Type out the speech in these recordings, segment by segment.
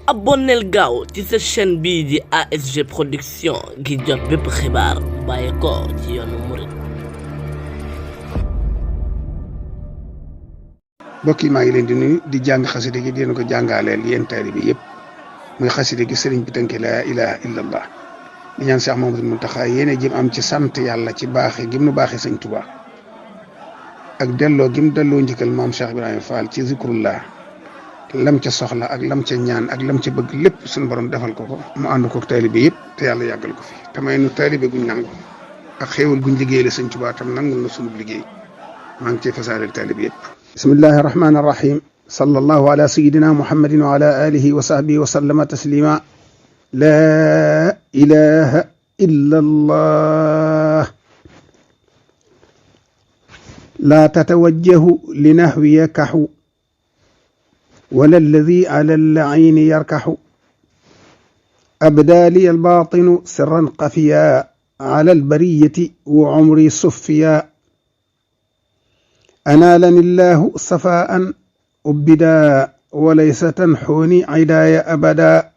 abonneel gaaw ci sa chaîne bii di ASG Production ngir jot bépp xibaar bàyyi ko ci yoonu murid. mbokk yi maa ngi leen di nuyu di jàng xasida gi dina ko jàngaaleel yéen taalibe yëpp muy xasida gi sëriñ bi tënke laa ilaha illallah di ñaan Seex Mamadu Muntaxa yéene jëm am ci sant yàlla ci baaxe gim nu baaxe sëñ Tuubaa ak delloo gim delloo njëkkal maam Cheikh Ibrahima Fall ci zikrullah lam ca soxla ak lam ca ñaan ak lam ca bëgg lépp suñu borom defal ko mu ànd ko taalibe yëpp te yàlla yàggal ko fi te may nu taalibe guñ nangu ak xéewal guñ liggéey la sëñ Tuubaa tam nangul na sunu liggéey maa ngi cee fasaareel taalibe yëpp. bismillahi rahmaani rahim sallallahu ala sayidina muhammadin wa ala alihi wa sahbihi wa sallama taslima laa ilaha illa allah laa tatawajjahu li nahwi yakaxu wala alladi ala allayni yarkaxu abdaa li albaatinu sirran xafiya ala albariyati wa umri suffiya anaalani llahu safaan ubbidaa walaysa tanxuni cidaaya abadaa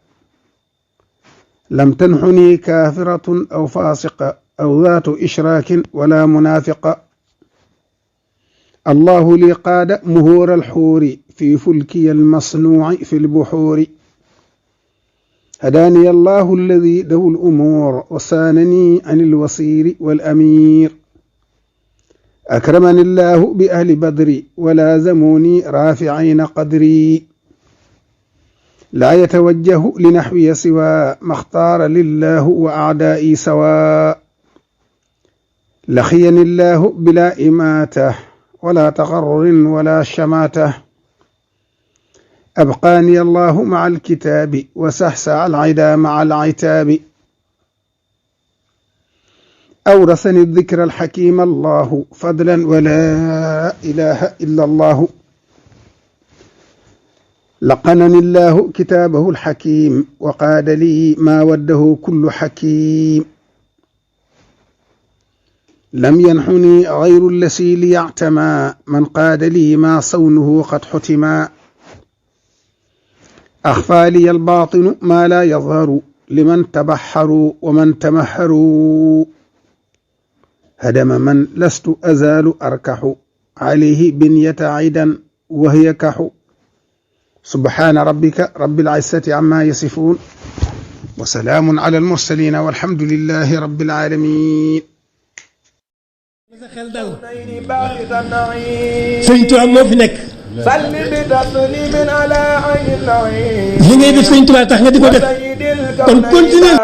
lam tanxuni kaafiratun aw faasiqa aw daatu ishraakin wala munaafiqa allahu li qaada muhuura alxuuri fi fulkiya almasnuuci fi lbuxuuri hadaaniya allahu alladi lahu alumuur wa saanani an alwasiiri walamiir akramani allahu bi ahli badri wa laazamuuni raaficiina qadri laa yatawajjahu li naxwiya siwaa maxtaara lillahu wa acdaa'ii sawaa laxiyani allahu bilaa imaata wala taxarrurin wala shamaata abqaani allahu maca alkitaabi wa saxsaca alcidaa maca alcitaabi awrasani dikra alxakima allahu fadlan wala ilaha illa allahu laqanani allahu kitaabahu alxakim wa qaada lii maa waddahu kullu xakim lam yanxuni gayru lasi liyactama man qaada lii maa sawnuhu qad xutima axfaa liya albaatinu maa laa yadharu liman tabaxaru wa man tamaharu hadama man lastu azaalu arkaxu alayhi binyata cidan wa hiya kaxu subhaana rabbika rabbil izzati ammaa yasifuun wa salaamun ala almursaliin walhamdulillahi rabbil aalamiin. sëñ Tuubaa moo fi nekk. li ngay def sëñ Tuubaa tax nga di ko def kon continuer.